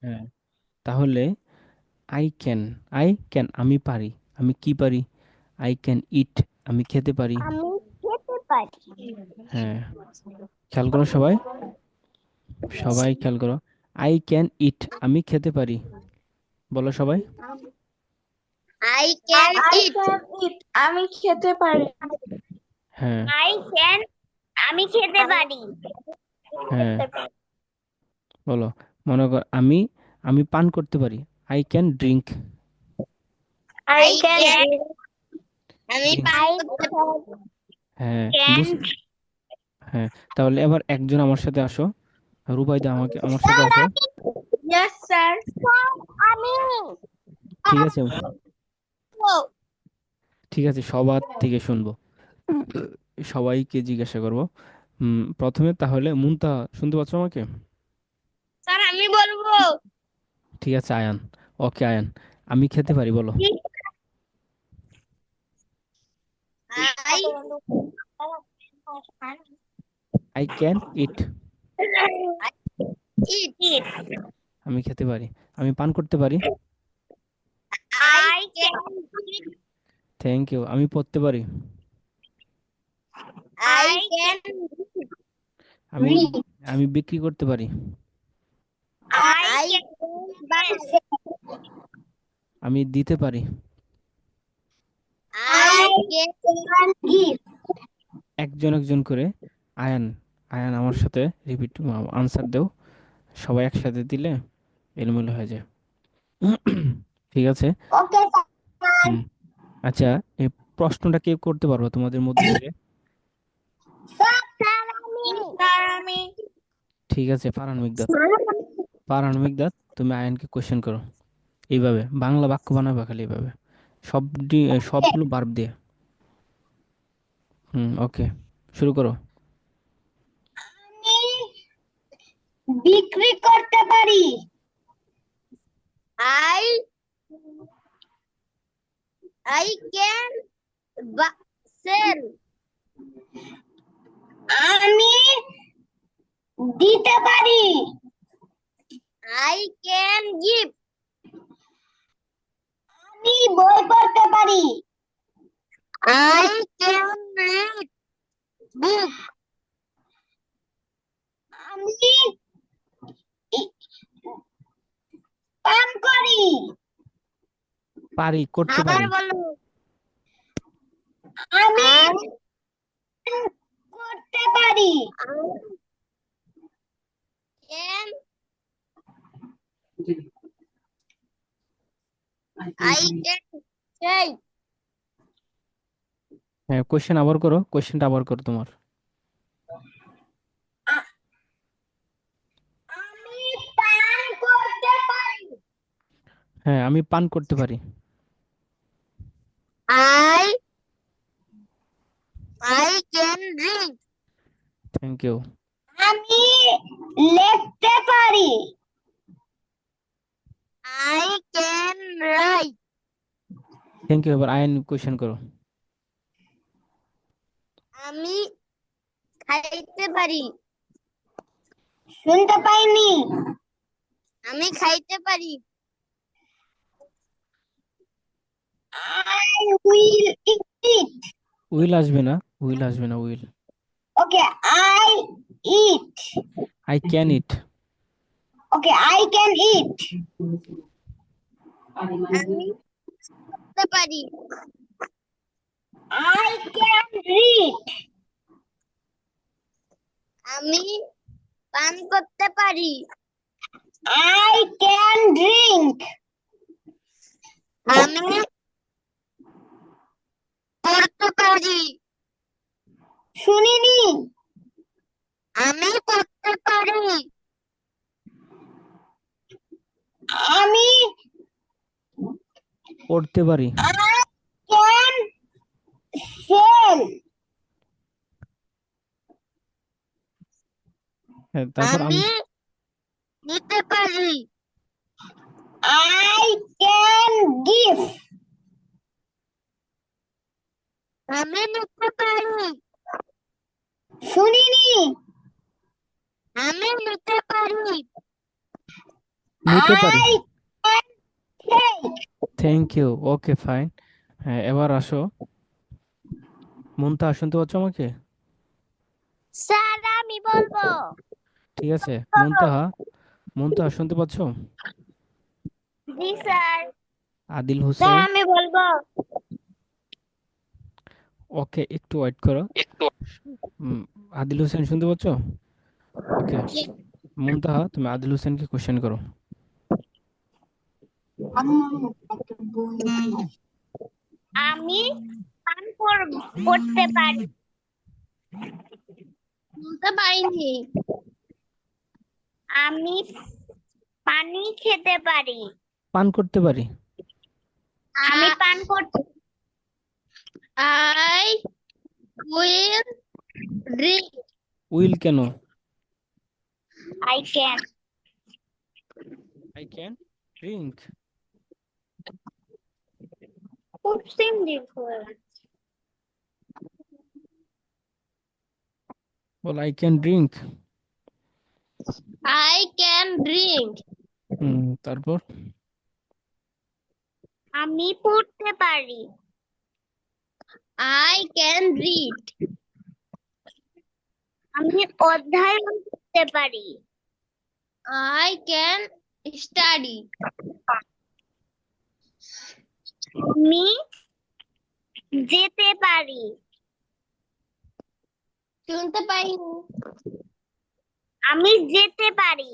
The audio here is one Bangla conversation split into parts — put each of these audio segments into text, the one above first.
হ্যাঁ, তাহলে আই ক্যান, আই ক্যান আমি পারি, আমি কি পারি? আই ক্যান ইট, আমি খেতে পারি। আমি খেতে পারি। হ্যাঁ, খেয়াল করো সবাই, সবাই খেয়াল করো। আই ক্যান ইট, আমি খেতে পারি, বলো সবাই। I can I eat. Can eat, আমি খেতে পারি। হ্যাঁ। আই ক্যান, আমি খেতে পারি। হ্যাঁ, বলো। মনে কর আমি, আমি পান করতে পারি, I can drink. I I can can, আমি ড্রিঙ্ক। পান করতে পারি। হ্যাঁ, ক্যান। বুঝ। হ্যাঁ, তাহলে এবার একজন আমার সাথে আসো, রুবাইদা আমাকে আমার সাথে স্যার আসো। আমি, ইয়েস স্যার। স্যার আমি। ঠিক আছে, ও, ঠিক আছে, সবার থেকে শুনবো, সবাইকে জিজ্ঞাসা করবো। প্রথমে তাহলে মুনতা, শুনতে পাচ্ছ আমাকে? স্যার আমি বলবো। ঠিক আছে আয়ান, ওকে আয়ান, আমি খেতে পারি বলো। I I can eat, eat eat. আমি খেতে পারি। আমি পান করতে পারি। I can, thank you. আমি পড়তে পারি। আই ক্যান আমি রিড। আমি বিক্রি করতে পারি। I can buy. আমি দিতে পারি। I can give. একজন একজন করে। আয়ান, আয়ান আমার সাথে রিপিট আনসার দেও, সবাই একসাথে দিলে এলোমেলো হয়ে যায়। ঠিক আছে। Okay sir. হুম। আচ্ছা, এই প্রশ্নটা কে করতে পারবো তোমাদের মধ্যে থেকে? স্যার আমি। স্যার আমি। ঠিক আছে, ফারহান মিকদাদ। ফারহান মিকদাদ, তুমি আয়ানকে কোশ্চেন করো। এইভাবে বাংলা বাক্য বানাবে, খালি এইভাবে সব সবগুলো বার্ব দিয়ে। ওকে, শুরু করো। আমি বিক্রি করতে পারি। I I can sell. আমি দিতে পারি। I can give. আমি বই পড়তে পারি। I can read book. আমি ই- পান করি। পারি, করতে আবার পারি। বলো। আমি করতে পারি। ক্যান, আই ক্যান সেই। হ্যাঁ, কোশ্চেন আবার করো, কোশ্চেনটা আবার করো তোমার। আমি পান করতে পারি। হ্যাঁ, আমি পান করতে পারি। I I can drink. Thank you. আমি লিখতে পারি। I can write. Thank you. এবার আইন কোশ্চেন করো। আমি খাইতে পারি। শুনতে পাইনি। আমি খাইতে পারি। I will it. উইল আসবে না, উইল আসবে না, will. Okay, I eat. I can eat. Okay, I can eat. আমি পড়তে পারি। I can read. আমি পান করতে পারি। I can drink. আমি পড়তে পারি। শুনিনি। আমি পড়তে পারি। আমি পড়তে পারি। I can sell. হ্যাঁ, তারপর আমি। আমি নিতে পারি। I can give. আমি নিতে পারি। শুনিনি। আমি নিতে পারি। নিতে পারি। I can take. Thank you. Okay fine. হ্যাঁ, এবার আসো। মুনতাহা শুনতে পাচ্ছ আমাকে? স্যার আমি বলবো। ঠিক আছে। মুনতাহা, মুনতাহা শুনতে পাচ্ছ? জি স্যার। আদিল স্যার হোসেন। আমি বলবো। ওকে, একটু ওয়েট করো। উম, আদিল হোসেন শুনতে পাচ্ছ? ওকে। মুনতাহা, তুমি আদিল হোসেনকে কোশ্চেন করো। আমি পান করতে পারি। বলতে পারিনি। আমি পানি খেতে পারি। পান করতে পারি। আমি পান করতে। I will drink. উইল কেন? I can. I can drink. খুব সিম্পল। বল I can drink. I can drink. তারপর? আমি পড়তে পারি। I can read. আমি অধ্যয়ন করতে পারি। I can study. আমি যেতে পারি। শুনতে পাইনি। আমি যেতে পারি।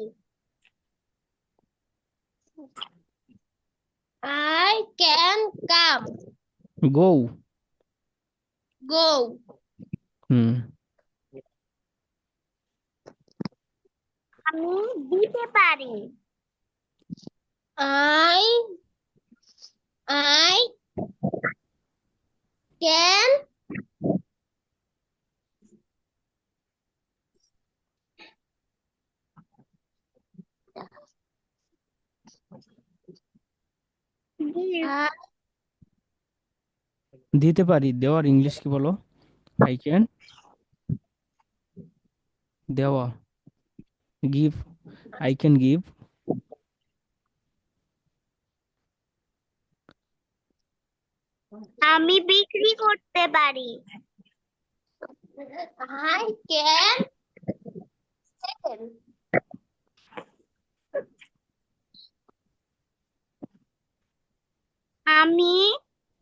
I can come. Go. Go. হুম। আমি দিতে পারি। I can give. দিতে পারি, দেওয়ার ইংলিশ কি বলো? আই ক্যান দেওয়া। Give, I can give. আমি বিক্রি করতে পারি। I can sell. আমি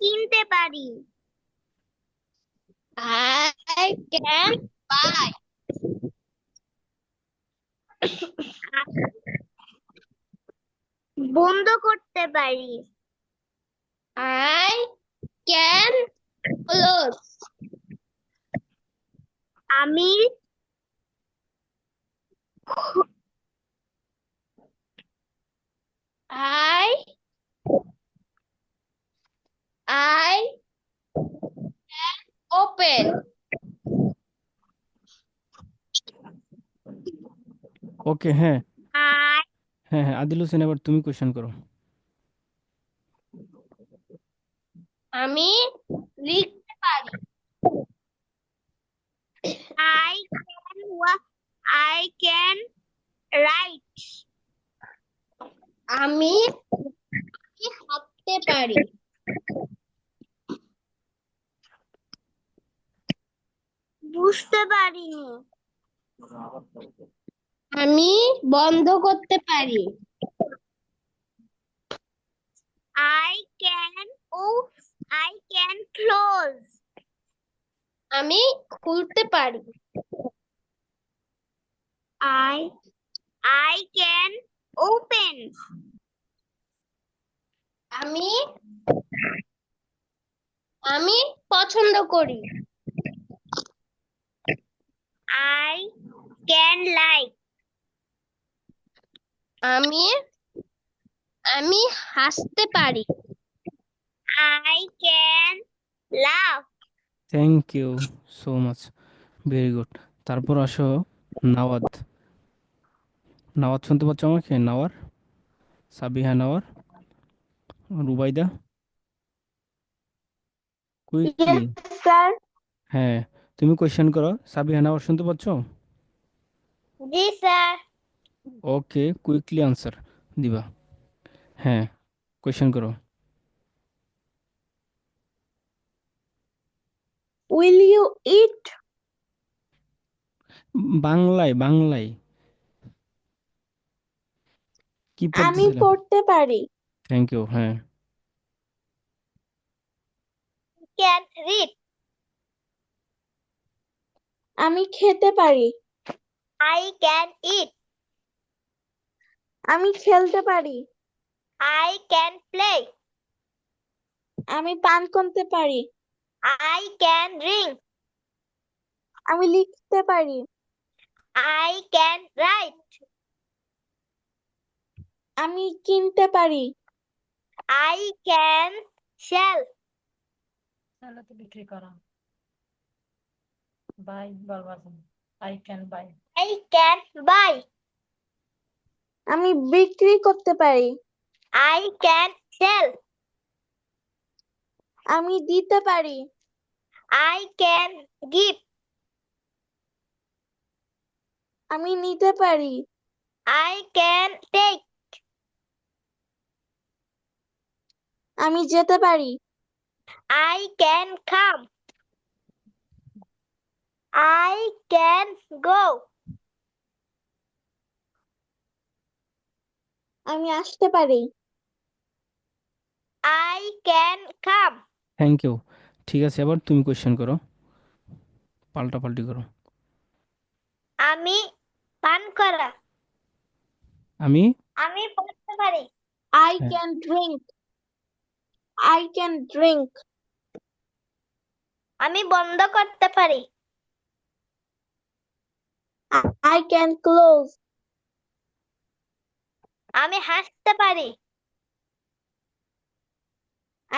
কিনতে পারি। I can buy. বন্ধ করতে পারি। I can close. আমি I can open. ওকে, হ্যাঁ। I হ্যাঁ হ্যাঁ, আদিল হোসেন, এবার তুমি কোশ্চেন করো। আমি লিখতে পারি। I can I can write. আমি হাঁটতে পারি। বুঝতে পারিনি। আমি বন্ধ করতে পারি। I can I can close. আমি খুলতে পারি। I I can open. আমি আমি পছন্দ করি। I can like. আমি আমি হাসতে পারি। I can laugh. Thank you so much, very good. তারপর আসো নাওয়াদ। নাওয়াদ শুনতে পাচ্ছ আমাকে? Nawar, Sabiha Nawar, Rubaida, quickly. Yes, sir. হ্যাঁ, তুমি কোশ্চেন করো। সাবিহা নাওয়ার শুনতে পাচ্ছ? জি স্যার। ওকে, কুইকলি আনসার। দিবা। হ্যাঁ, কোয়েশ্চেন করো। Will you eat? বাংলায় বাংলায় কি আমি পড়তেছিলাম? পড়তে পারি। Thank you. হ্যাঁ, Can read. আমি খেতে পারি। I can eat. আমি খেলতে পারি। I can play. আমি পান করতে পারি। I can drink. আমি লিখতে পারি। I can write. আমি কিনতে পারি। I can sell. তাহলে তো বিক্রি করা বাই বলবা I can by I can buy. আমি বিক্রি করতে পারি। I can sell. আমি দিতে পারি। I can give. আমি নিতে পারি। I can take. আমি যেতে পারি। I can come. I can go. আমি আসতে পারি। I can come. Thank you. ঠিক আছে, এবার তুমি কোয়েশ্চেন করো, পাল্টাপাল্টি করো। আমি পান করা। আমি আমি পড়তে পারি। I হ্যাঁ, can drink. I can drink. আমি বন্ধ করতে পারি। I can close. আমি হাসতে পারি।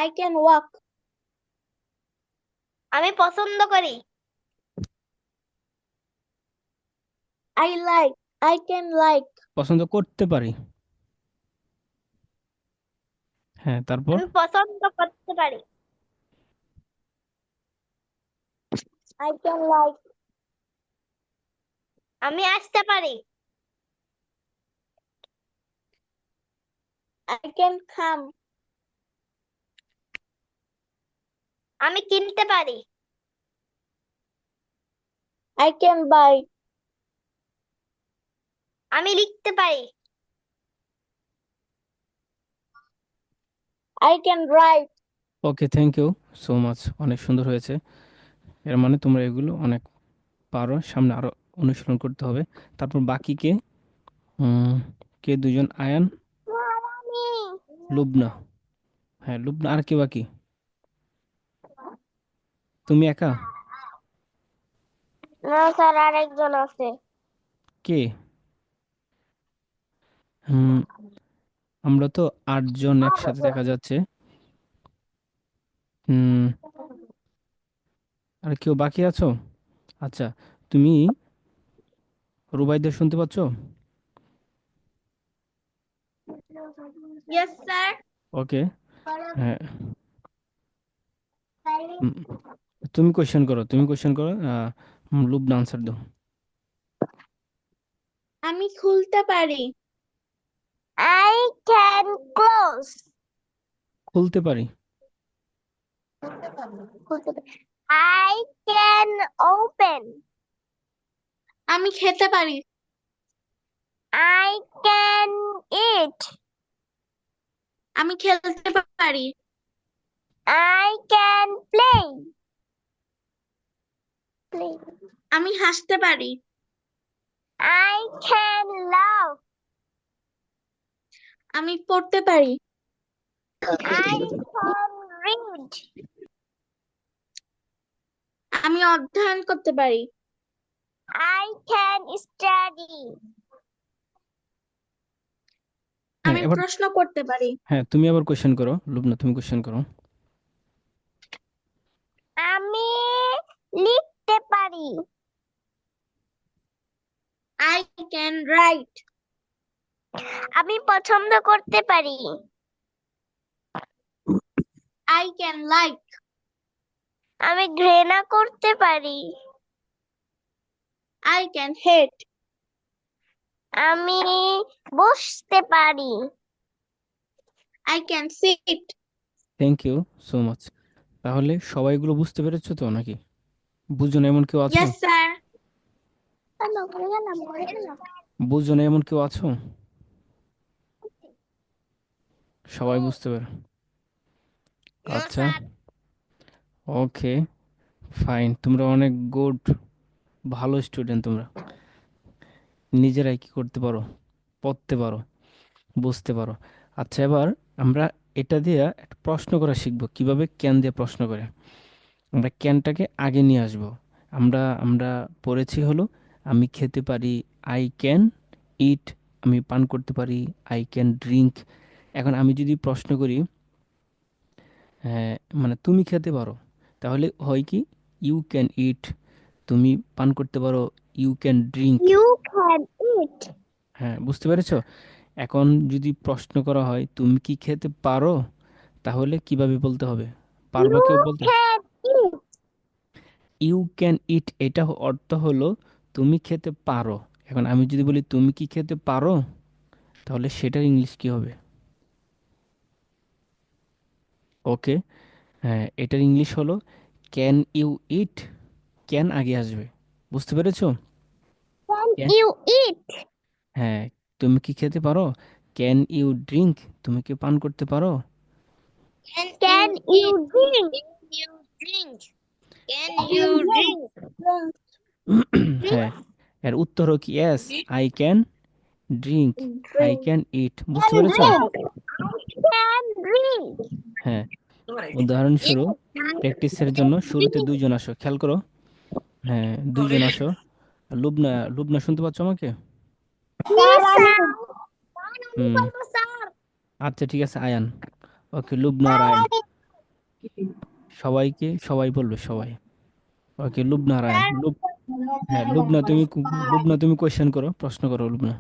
I can walk. আমি পছন্দ করি। I like. I can like. পছন্দ করতে পারি। হ্যাঁ, তারপর আমি পছন্দ করতে পারি। I can like. আমি আসতে পারি। I can come. আমি কিনতে পারি। I can buy. আমি লিখতে পারি। I can write. Okay, thank you so much, অনেক সুন্দর হয়েছে। এর মানে তোমরা এগুলো অনেক পারো, সামনে আরো অনুশীলন করতে হবে। তারপর বাকি কে? উম, কে দুজন? আয়ান, লুবনা। হ্যাঁ, লুবনা, আর কে বাকি? তুমি একা? না স্যার, আরেকজন আছে। কে? হুম, আমরা তো 8 জন একসাথে দেখা যাচ্ছে। হুম, আর কেউ বাকি আছো? আচ্ছা, তুমি রুবাইদের শুনতে পাচ্ছো? Yes, sir. ওকে। হ্যাঁ, উম, তুমি কোশ্চেন করো, তুমি কোশ্চেন করো। লুবনা আনসার দাও। আমি খুলতে পারি। I can close. খুলতে পারি। I can open. আমি খেতে পারি। I can eat. আমি খেলতে পারি। I can play. আমি হাসতে পারি। I can laugh. আমি পড়তে পারি। I can read. আমি অধ্যয়ন করতে পারি। I can study. হ্যাঁ, আমি এবার প্রশ্ন করতে পারি। হ্যাঁ, তুমি আবার কোশ্চেন করো, লুবনা তুমি কোশ্চেন করো। আমি লিখতে পারি। I can write. আমি পছন্দ করতে পারি। I can like. আমি ঘৃণা করতে পারি। I can hate. আমি বসতে পারি। I can sit. Thank you so much. তাহলে সবাই এগুলো বুঝতে পেরেছো তো নাকি? বুঝো না এমন কেউ আছো? Yes, sir. বুঝো না এমন কেউ আছো? সবাই বুঝতে পারো? না আচ্ছা, স্যার। ওকে, ফাইন। তোমরা অনেক গুড, ভালো স্টুডেন্ট। তোমরা নিজেরাই কি করতে পারো? পড়তে পারো, বুঝতে পারো। আচ্ছা, এবার আমরা এটা দিয়ে একটা প্রশ্ন করা শিখবো, কিভাবে ক্যান দিয়ে প্রশ্ন করে। আমরা ক্যানটাকে আগে নিয়ে আসব। আমরা আমরা পড়েছি হলো আমি খেতে পারি, আই ক্যান ইট, আমি পান করতে পারি, আই ক্যান ড্রিঙ্ক। এখন আমি যদি প্রশ্ন করি, হ্যাঁ, মানে তুমি খেতে পারো, তাহলে হয় কি, ইউ ক্যান ইট, তুমি পান করতে পারো, you can drink. You can eat. হ্যাঁ, বুঝতে পেরেছো? এখন যদি প্রশ্ন করা হয় তুমি কি খেতে পারো, তাহলে কিভাবে বলতে হবে? পারবা You কেউ বলতে? can eat. ইউ ক্যান ইট, এটা অর্থ হলো তুমি খেতে পারো। এখন আমি যদি বলি তুমি কি খেতে পারো, তাহলে সেটার ইংলিশ কি হবে? ওকে, হ্যাঁ, এটার ইংলিশ হলো ক্যান ইউ ইট। ক্যান আগে আসবে, বুঝতে পেরেছো? Can can, you eat? হ্যাঁ, তুমি কি খেতে পারো? ক্যান ইউ ড্রিঙ্ক, তুমি কি পান করতে পারো? Can you drink? Can you drink? Can you drink? হ্যাঁ, এর উত্তর কি yes, I can drink, I Drink. Can eat. বুঝতে Can পেরেছো? drink. Can drink. হ্যাঁ, উদাহরণস্বরূপ Yes, I প্র্যাকটিসের can জন্য শুরুতে drink. দুইজন আসো, খেয়াল করো। হ্যাঁ, দুইজন আসো। লুবনা, লুবনা শুনতে পাচ্ছ আমাকে? Yes, sir. হুম, আচ্ছা ঠিক আছে, আয়ান। ওকে, লুবনা আর আয়ান, সবাইকে সবাই বলবে, সবাই। ওকে, লুবনা আর আয়ান। হ্যাঁ, লুবনা তুমি কোয়েশ্চেন করো, প্রশ্ন করো লুবনা।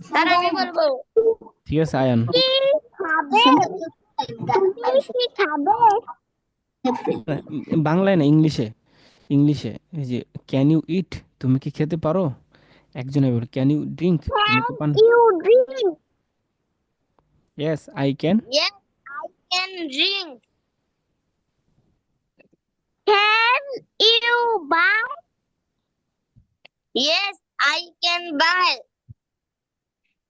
স্যার আমি বলবো। ঠিক আছে আয়ান। কি খাবে? তুমি কি খাবে? বাংলায় না, ইংলিশে, ইংলিশে। এই যে ক্যান ইউ ইট, তুমি কি খেতে পারো। একজনে বলে ক্যান ইউ ড্রিঙ্ক, তুমি কি পান। Can you drink? Yes I can. Yes, I can drink. Can you buy? Yes, I can buy.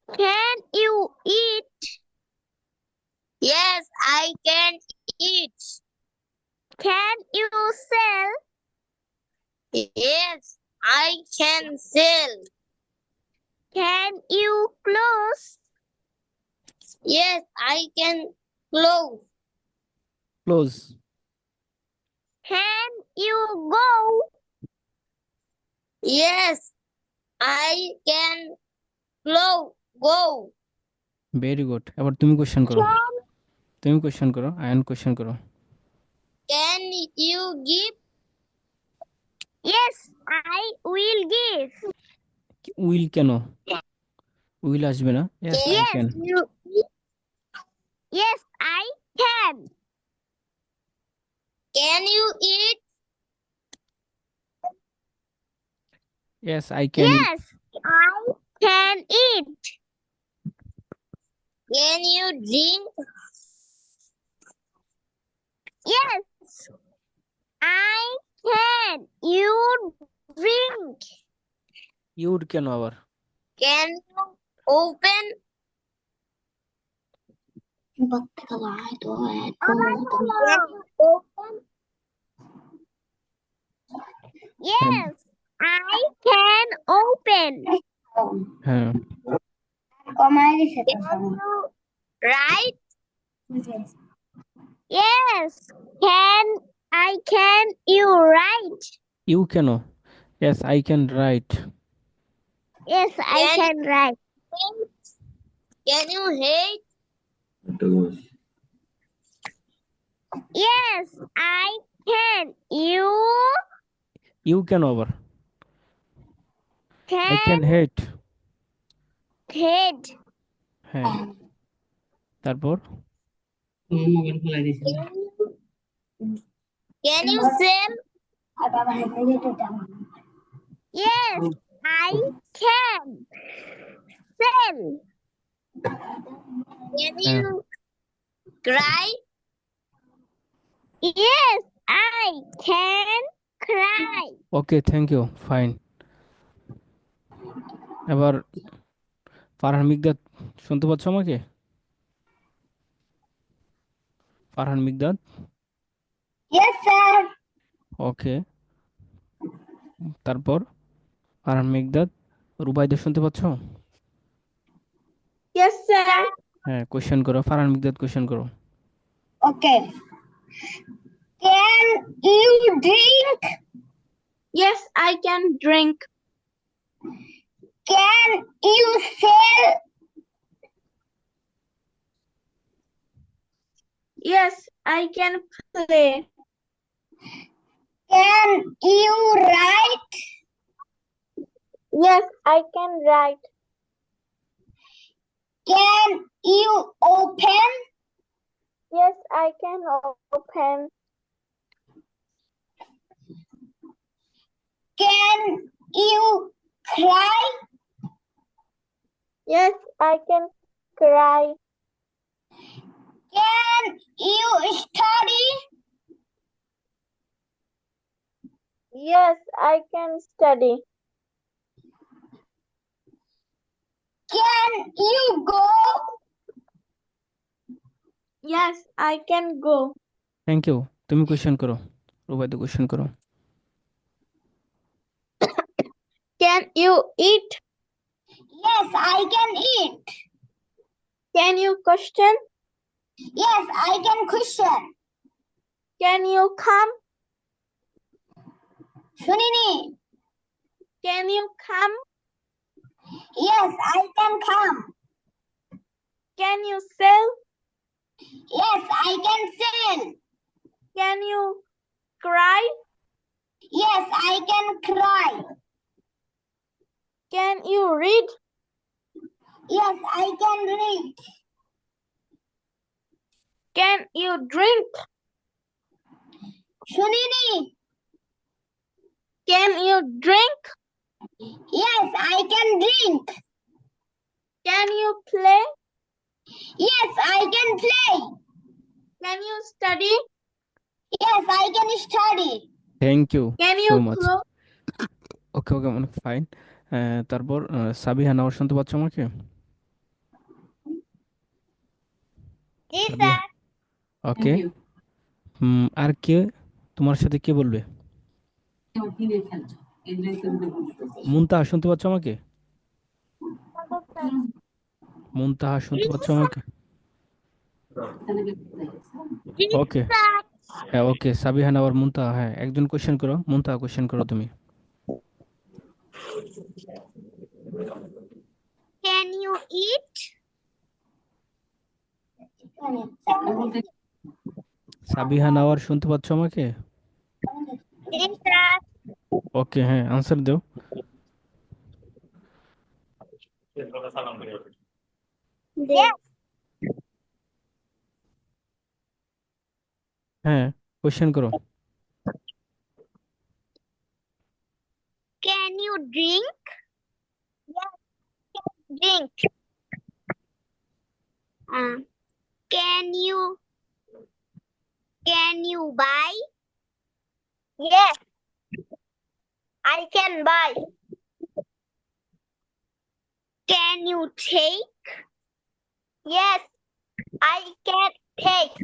Can you eat? Yes, I can eat. Can you sell? Yes, I can sell. Can you close? Yes, I can close. Close. Can you go? Yes, I can go. Very good. এবার তুমি কোয়েশ্চেন করো, Can, তুমি কোয়েশ্চেন করো, আয়ান কোয়েশ্চেন করো। can you give? Yes, I will give. Will কেন? উইল আসবে না, yes I Yes, can. you. Yes, I can. Can you eat? Yes I can it. Yes, I can eat. Can you drink? Yes, I can. You drink. ইউড কেন আবার? Can you open? Open? Yes, I can open. হ্যাঁ, Can you write? Yes, can you write? You can? Yes I can write. Yes, I can write. Can you hate? Yes, I can. You you কেন আবার? I can can hate. hate. হ্যাঁ, তারপর Can you sell? Yes, I can sell. Can হ্যাঁ you cry? Yes, I can cry. Okay, thank you, fine. এবার ফারহান মিকদাদ, শুনতে পাচ্ছ আমাকে? Farhan Miqdad, Yes, sir. ওকে। তারপর ফারহান মিকদাদ, রুবাইদা শুনতে পাচ্ছ? Yes, sir. হ্যাঁ, কোশ্চেন করো, ফারহান মিকদাদ কোশ্চেন করো। Okay. Can you drink? Yes, I can drink. Can you sell? Yes, I can play. Can you write? Yes, I can write. Can you open? Yes, I can open. Can you cry? Yes, I can cry. Can you study? Yes, I can study. Can you go? Yes, I can go. Thank you. তুমি কোশ্চেন করো, রুবাইদা কোশ্চেন করো। Can you eat? Yes, I can eat. Can you question? Yes, I can question. Can you come? Sunini. Can you come? Yes, I can come. Can you sell? Yes, I can sell. Can you cry? Yes, I can cry. Can you read? Yes, I can read. Can you drink? Sunini. Can you drink? Yes, I can drink. Can you play? Yes, I can play. Can you study? Yes, I can study. Thank you Can so you much. close? Okay okay, অনেক ফাইন। তারপর সাবিহা নাওয়ার শুনতে পাচ্ছ আমাকে? Yes, Sabiha, sir. ওকে। আর কে তোমার সাথে কে বলবে? মুনতাহা শুনতে পাচ্ছ আমাকে? মুনতাহা শুনতে পাচ্ছ আমাকে? Yes, ওকে, sir. হ্যাঁ ওকে, সাবিহা নাওয়ার মুনতাহা, হ্যাঁ একজন কোশ্চেন করো, মুনতাহা কোশ্চেন করো তুমি। Can you eat? সাবিহা নাওয়ার শুনতে পাচ্ছ আমাকে? Yes, sir. ওকে, হ্যাঁ আনসার দাও। Yes. হ্যাঁ, কোশ্চেন করো। Can you drink? Yes, drink. Can you buy? Yes, I can buy. Can you take? Yes, I can take.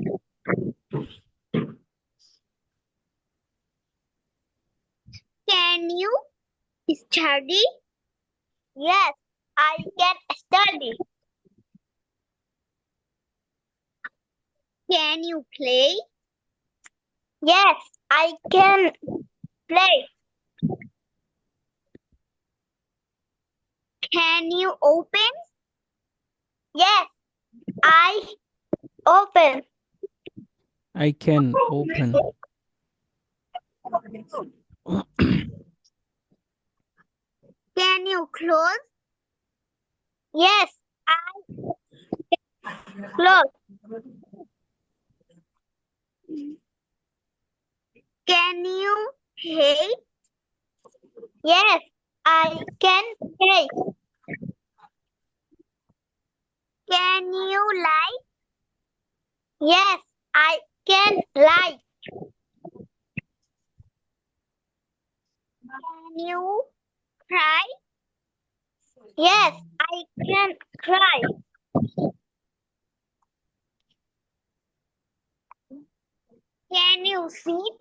Can you study? Yes, I can study. Can you play? Yes, I can play. Can you open? Yes, I open. I can open. Can you close? Yes, I close. Can you hate? Yes, I can play. Can you lie? Yes, I can lie. Can you cry? Yes, I can cry. Can you sit?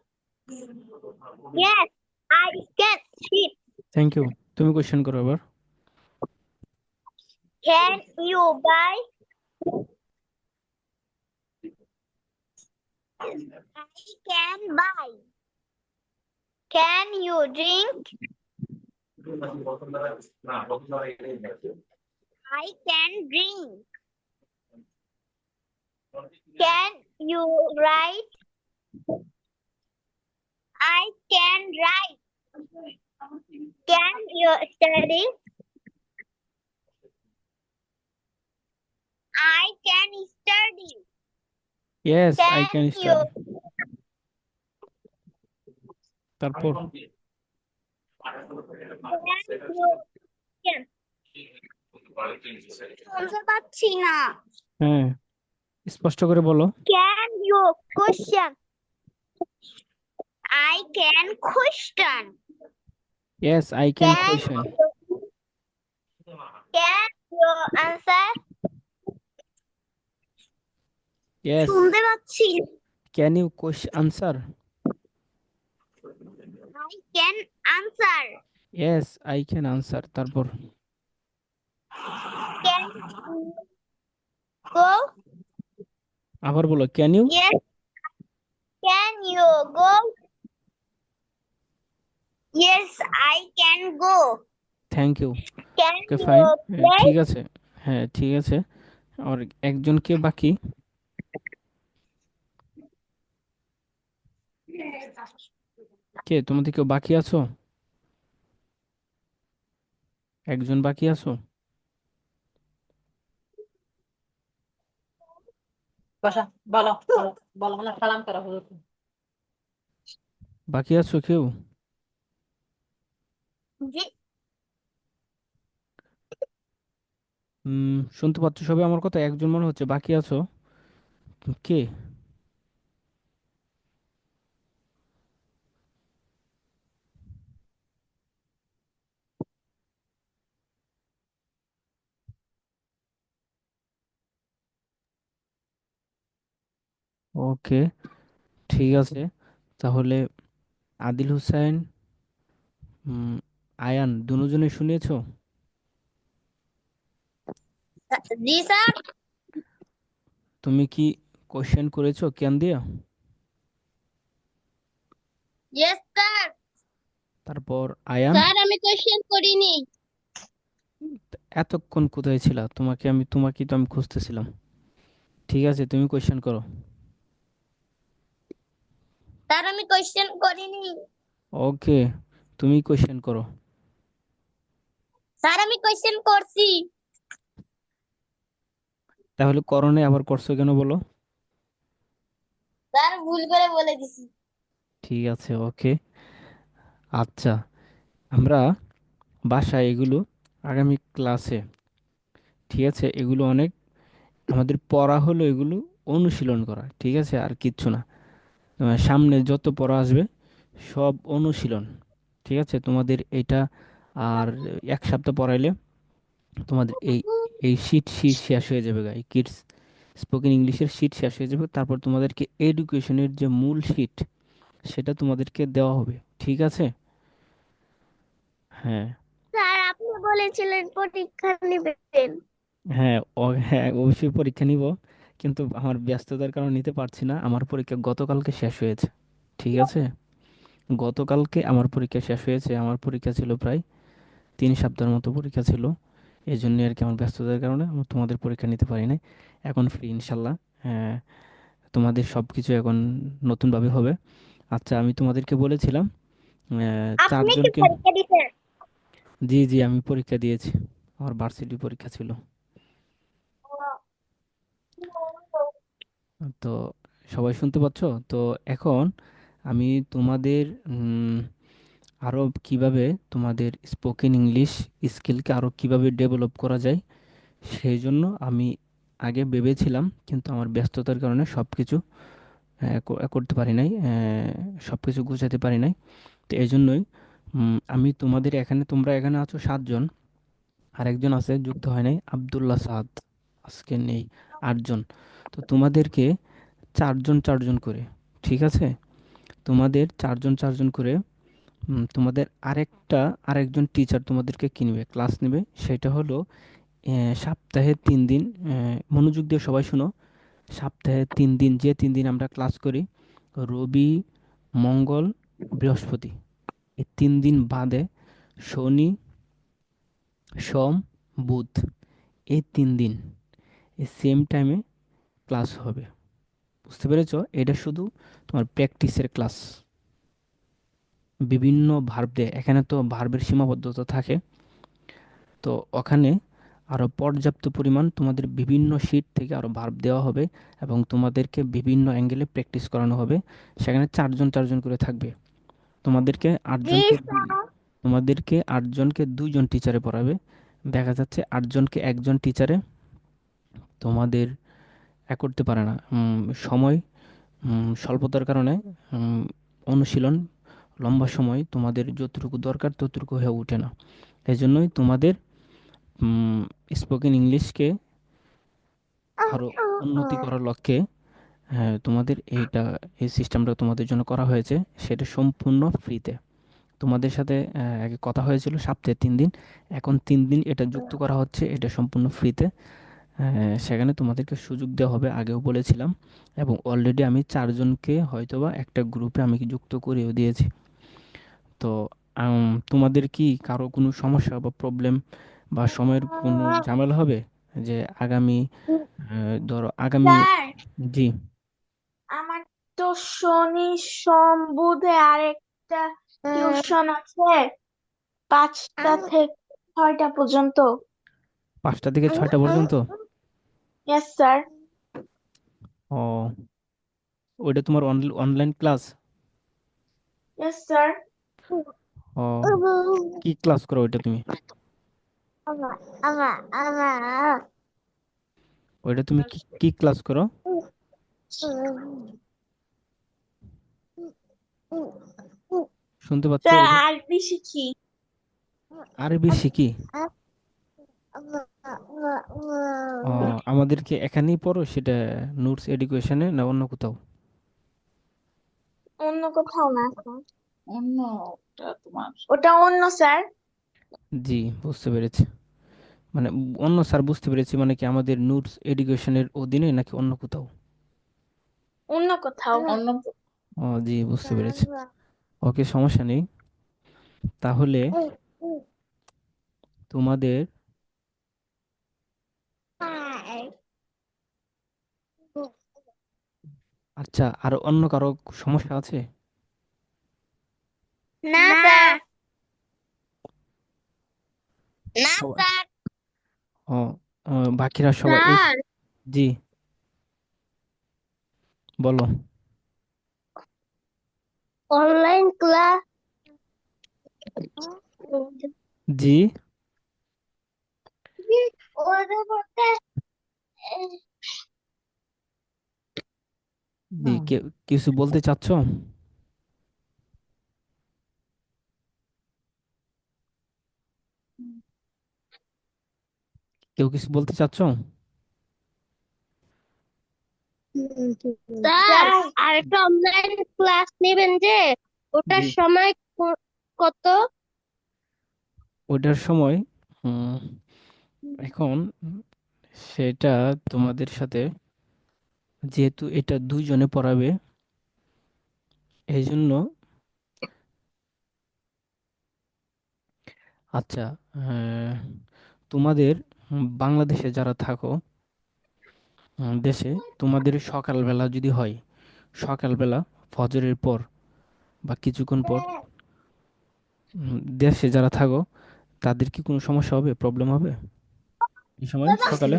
Yes, I can sit. Thank you. তুমি কোয়েশ্চেন করো এবার। Can you buy? I can buy. Can you drink? I can drink. Can you write? I can write. Can you study? I can study. Yes I can Can you? Study. তারপর Can শুনতে পাচ্ছি না। হ্যাঁ স্পষ্ট করে বলো। Can you question? I can question. Yes I can Can question. can you answer? Yes শুনতে পাচ্ছি না। Can you answer. I can answer. Yes I can answer. তারপর Can you go? আবার বলো can you. Yes. Can you go? Yes, I can go. Thank you. Can okay you fine. play? ঠিক আছে, হ্যাঁ ঠিক আছে। আর একজন কে বাকি? কে তোমাদের কেউ বাকি আছো? একজন বাকি আছো? বসা বলো বলো বলো না সালাম করো হুজুরকে। বাকি আছো কেউ? জি, শুনতে পাচ্ছ সবাই আমার কথা? একজন মনে হচ্ছে বাকি আছো। কে? ওকে ঠিক আছে, তাহলে আদিল হুসাইন, আয়ান দুজনে শুনিয়েছো? জি স্যার। তুমি কি কোশ্চেন করেছো ক্যান দিয়া? Yes sir. তারপর আয়ান স্যার আমি কোশ্চেন করিনি। এতক্ষণ কোথায় ছিলা? তোমাকে তো আমি খুঁজতেছিলাম। ঠিক আছে তুমি কোশ্চেন করো। স্যার আমি কোশ্চেন করিনি। ওকে তুমি কোশ্চেন করো। স্যার আমি কোশ্চেন করছি। তাহলে করণে আবার করছো কেন বলো? স্যার ভুল করে বলে দিছি। ঠিক আছে ওকে। আচ্ছা, আমরা বাসায় এগুলো আগামী ক্লাসে, ঠিক আছে, এগুলো অনেক আমাদের পড়া হলো, এগুলো অনুশীলন করা, ঠিক আছে, আর কিচ্ছু না। সামনে যত পড়া আসবে সব অনুশীলন, ঠিক আছে তোমাদের এটা। আর 1 সপ্তাহ পড়াইলে তোমাদের এই শীট শেষ হয়ে যাবে গাই, কিডস স্পোকেন ইংলিশের শীট শেষ হয়ে যাবে। তারপর তোমাদেরকে এডুকেশনের যে মূল শীট সেটা তোমাদেরকে দেওয়া হবে, ঠিক আছে? হ্যাঁ স্যার আপনি বলেছিলেন পরীক্ষা নেবেন। হ্যাঁ হ্যাঁ অবশ্যই পরীক্ষা নিব, কিন্তু আমার ব্যস্ততার কারণে নিতে পারছি না। আমার পরীক্ষা গতকালকে শেষ হয়েছে, ঠিক আছে? গতকালকে আমার পরীক্ষা শেষ হয়েছে। আমার পরীক্ষা ছিল প্রায় 3 সপ্তাহের মতো পরীক্ষা ছিল। এই জন্য আর কি আমার ব্যস্ততার কারণে আমি তোমাদের পরীক্ষা নিতে পারি নাই। এখন ফ্রি ইনশাল্লাহ। হ্যাঁ, তোমাদের সব কিছু এখন নতুনভাবে হবে। আচ্ছা আমি তোমাদেরকে বলেছিলাম আপনি কি চারজনকে। পরীক্ষা দিবেন? জি জি আমি পরীক্ষা দিয়েছি, আমার ভার্সিটি পরীক্ষা ছিল। তো সবাই শুনতে পাচ্ছ? তো এখন আমি তোমাদের আরো কিভাবে তোমাদের স্পোকেন ইংলিশ স্কিলকে আরো কিভাবে ডেভেলপ করা যায় সেই জন্য আমি আগে ভেবেছিলাম, কিন্তু আমার ব্যস্ততার কারণে সবকিছু করতে পারি নাই, সবকিছু গুছাতে পারি নাই। তো এই জন্যই আমি তোমাদের এখানে, তোমরা এখানে আছো 7 জন, আরেকজন আছে যুক্ত হয় নাই, আব্দুল্লাহ সাদ, আজকে নেই, 8 জন। তো তোমাদেরকে 4 জন 4 জন করে, ঠিক আছে, তোমাদের 4 জন 4 জন করে তোমাদের আরেকজন টিচার তোমাদেরকে কিনবে, ক্লাস নেবে। সেটা হলো সপ্তাহে 3 দিন, মনোযোগ দিয়ে সবাই শোনো। সপ্তাহে 3 দিন, যে 3 দিন আমরা ক্লাস করি, রবি, মঙ্গল, বৃহস্পতি, এই 3 দিন বাদে শনি, সোম, বুধ, এই 3 দিন এই সেম টাইমে ক্লাস হবে। বুঝতে পেরেছো? এটা শুধু তোমার প্র্যাকটিসের ক্লাস। বিভিন্ন ভার্ব দিয়ে, এখানে তো ভার্বের সীমাবদ্ধতা থাকে, তো ওখানে আরো পর্যাপ্ত পরিমাণ তোমাদের বিভিন্ন শীট থেকে আরো ভার্ব দেওয়া হবে এবং তোমাদেরকে বিভিন্ন অ্যাঙ্গেলে প্র্যাকটিস করানো হবে। সেখানে 4 জন 4 জন করে থাকবে। তোমাদেরকে জি আটজনকে স্যার। তোমাদেরকে 8 জনকে 2 জন টিচারে পড়াবে। দেখা যাচ্ছে 8 জনকে একজন টিচারে তোমাদের করতে পারে না, সময় স্বল্পতার কারণে উম, অনুশীলন লম্বা সময় তোমাদের যতটুকু দরকার ততটুকু হয়ে ওঠে না। এই জন্যই তোমাদের স্পোকেন ইংলিশকে আরো উন্নতি করার লক্ষ্যে, হ্যাঁ, তোমাদের এই সিস্টেমটা তোমাদের জন্য করা হয়েছে। সেটা সম্পূর্ণ ফ্রিতে। তোমাদের সাথে আগে কথা হয়েছিল সপ্তাহে 3 দিন, এখন 3 দিন এটা যুক্ত করা হচ্ছে, এটা সম্পূর্ণ ফ্রিতে। সেখানে তোমাদেরকে সুযোগ দেওয়া হবে, আগেও বলেছিলাম, এবং অলরেডি আমি 4 জনকে হয়তোবা একটা গ্রুপে আমি যুক্ত করেও দিয়েছি। তো তোমাদের কি কারো কোনো সমস্যা বা প্রবলেম বা সময়ের কোনো ঝামেলা হবে যে আগামী, ধরো আগামী, স্যার, জি, আমার তো শনি সোম বুধে আরেকটা টিউশন আছে 5টা থেকে 6টা পর্যন্ত। 5টা থেকে 6টা পর্যন্ত? Yes sir. ও, ওইটা তোমার অনলাইন ক্লাস? Yes sir. ও, কি ক্লাস করো ওইটা তুমি? ওইটা তুমি কি কি ক্লাস করো? শুনতে পাচ্ছ স্যার ওইটা? আরবি শিখি। আরবি শিখি? ও, আমাদেরকে এখানেই পড়ো সেটা, নোটস এডুকেশনে না অন্য কোথাও? অন্য কোথাও না এখন। অন্যটা তোমার ওটা অন্য স্যার। জি, বুঝতে পেরেছি। মানে অন্য স্যার, বুঝতে পেরেছি, মানে কি আমাদের নোটস এডুকেশনের অধীনে নাকি অন্য কোথাও? অন্য কোথাও। অন্য ও জি, বুঝতে পেরেছি। ওকে, সমস্যা নেই। তাহলে তোমাদের, আচ্ছা, আর অন্য কারো সমস্যা আছে? না না স্যার। না সবাই, স্যার। ও, বাকিরা সবাই স্যার, জি, বলো। অনলাইন ক্লাস জি, ওদের মধ্যে জি, কিছু বলতে চাচ্ছ? কেউ কিছু বলতে চাচ্ছ? Sir, sir. আরেকটা অনলাইন ক্লাস নেবেন যে ওটার জি, সময় কত? ওইটার সময় উম, এখন সেটা তোমাদের সাথে, যেহেতু এটা 2 জনে পড়াবে, এই জন্য, আচ্ছা, তোমাদের বাংলাদেশে যারা থাকো, দেশে তোমাদের সকালবেলা যদি হয়, সকালবেলা ফজরের পর বা কিছুক্ষণ পর, দেশে যারা থাকো তাদের কি কোনো সমস্যা হবে, প্রবলেম হবে এই সময় সকালে?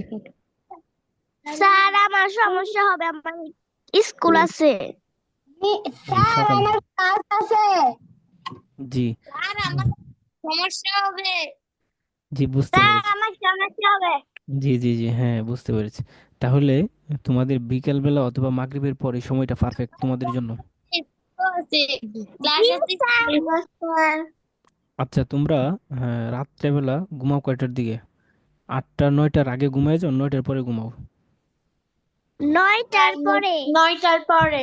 স্যার, আমার সমস্যা হবে, আমার স্কুল আছে। জি, স্যার, সকালে। আমার ক্লাস আছে। জি। স্যার আমার সমস্যা হবে। জি, বুঝতে স্যার পেরেছি। আমার সমস্যা হবে। জি জি জি, হ্যাঁ, বুঝতে পেরেছি। তাহলে তোমাদের বিকেল বেলা অথবা মাগরিবের পরে সময়টা পারফেক্ট তোমাদের জন্য। ক্লাস আছে স্যার। Yes, sir. আচ্ছা, তোমরা রাত্রেবেলা ঘুমাও কয়টার দিকে? 8টা 9টার আগে ঘুমায় যাও, 9টার পরে ঘুমাও? 9টার পরে। 9টার পরে।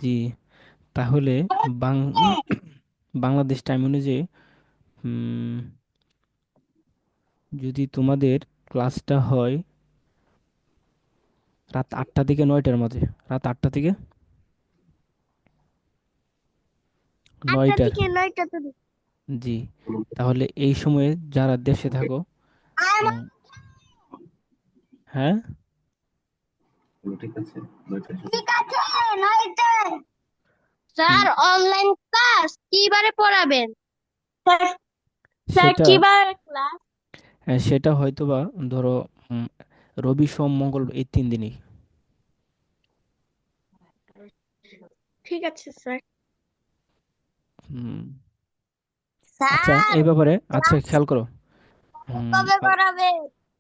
জি। তাহলে বাং বাংলাদেশ টাইম অনুযায়ী উম, যদি তোমাদের ক্লাসটা হয় রাত 8টা থেকে 9টার মাঝে, রাত 8টা থেকে 8টা 9টার, থেকে 9টা তো। জি, তাহলে এই সময়ে যারা দেশে থাকো, উম, হ্যাঁ, ঠিক আছে 9টায়। উম, স্যার অনলাইন ক্লাস কিবারে পড়াবেন? স্যার, স্যার সেটা কিবার ক্লাস? সেটা হয়তোবা ধরো উম, রবি সোম মঙ্গল এই 3 দিনই। ঠিক আছে স্যার। হুম, আচ্ছা, স্যার এই ব্যাপারে, আচ্ছা, ক্লাস খেয়াল করো। হুম, কবে করাবে?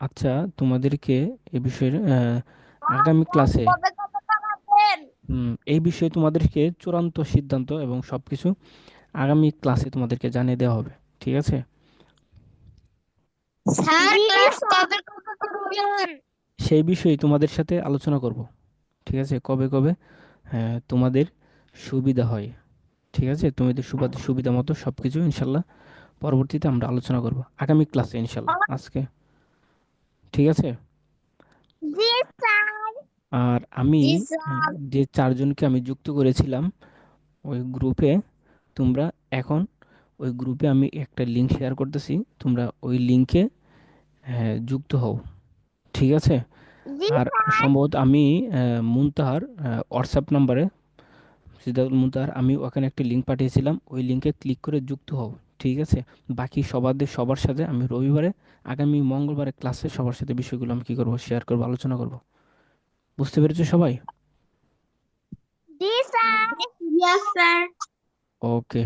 আচ্ছা, তোমাদেরকে এ বিষয়ে আগামী ক্লাসে কবে কবে করাবেন? এই বিষয়ে তোমাদেরকে চূড়ান্ত সিদ্ধান্ত এবং সবকিছু আগামী ক্লাসে তোমাদেরকে জানিয়ে দেওয়া হবে। ঠিক আছে? স্যার ক্লাস কবে কবে করবেন? সেই বিষয়ে তোমাদের সাথে আলোচনা করব। ঠিক আছে? কবে কবে তোমাদের সুবিধা হয়। ঠিক আছে? তোমাদের সুবিধা মতো সবকিছু ইনশাল্লাহ পরবর্তীতে আমরা আলোচনা করব আগামী ক্লাসে ইনশাল্লাহ। আজকে ঠিক আছে? জি স্যার। আর আমি জি আহ, স্যার। যে 4জনকে আমি যুক্ত করেছিলাম ওই গ্রুপে, তোমরা এখন ওই গ্রুপে আমি একটা লিংক শেয়ার করতেছি, তোমরা ওই লিংকে যুক্ত হও। ঠিক আছে? জি আর স্যার। সম্ভবত আমি মুনতাহার হোয়াটসঅ্যাপ নাম্বারে, সিদ্ধার্থ মুনতাহার, আমি ওখানে একটা লিংক পাঠিয়েছিলাম, ওই লিংকে ক্লিক করে যুক্ত হও। ঠিক আছে? বাকি সবার সাথে আমি রবিবারে, আগামী মঙ্গলবারে ক্লাসে সবার সাথে বিষয়গুলো আমি কি করব, শেয়ার করব, আলোচনা করব। বুঝতে পেরেছো সবাই? জি স্যার। Yes, sir. ওকে।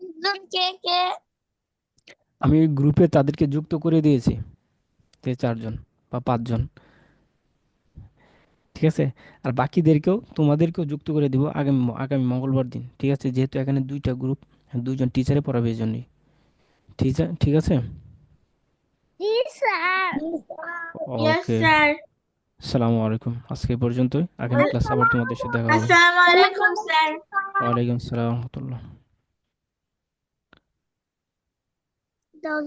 একজন কে কে? আমি ওই গ্রুপে তাদেরকে যুক্ত করে দিয়েছি, 4জন বা 5জন। ঠিক আছে? আর বাকিদেরকেও তোমাদেরকেও যুক্ত করে দিব আগামী মঙ্গলবার দিন। ঠিক আছে? যেহেতু এখানে 2টা গ্রুপ, 2জন টিচারে পড়াবে এই জন্যই। ঠিক আছে? জি স্যার। জি স্যার। Yes, ওকে। sir. আসসালামু আলাইকুম, আজকে এই পর্যন্তই। আগামী ক্লাসে আবার তোমাদের সাথে দেখা হবে। Assalamu alaikum, sir. ওয়ালাইকুম আসসালাম রহমতুল্লাহ। আসসালাম।